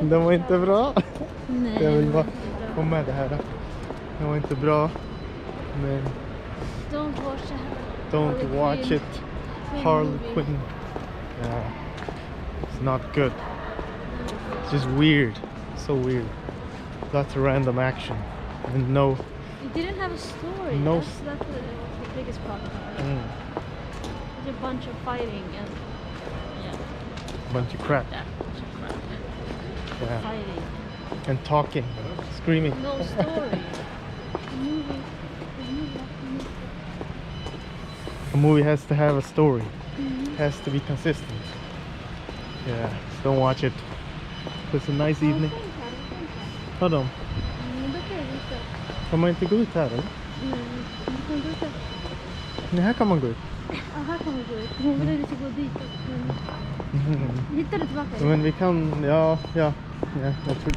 Den var inte bra. Nej, Jag vill den var bara inte bra. få med det här. Den var inte bra. Men Don't watch it. Harley Quinn. Yeah. It's not good. It's just weird. So weird. Lots of random action. And no. It didn't have a story. No. That's the biggest problem. There's a bunch of fighting and Bunch of crap. that bunch of crap. Yeah. Fighting. And talking. Screaming. No story. The movie. A movie has to have a story. Has to be consistent. Yeah. So don't watch it. It's a nice evening. Vadå? Kan man inte gå ut här eller? Man kan gå ut där. Nej, här kan man gå ut. Ja, här kan man gå ut. Hon vill att vi ska gå dit. Men... Hittar du tillbaka? Men vi kan, ja, jag tror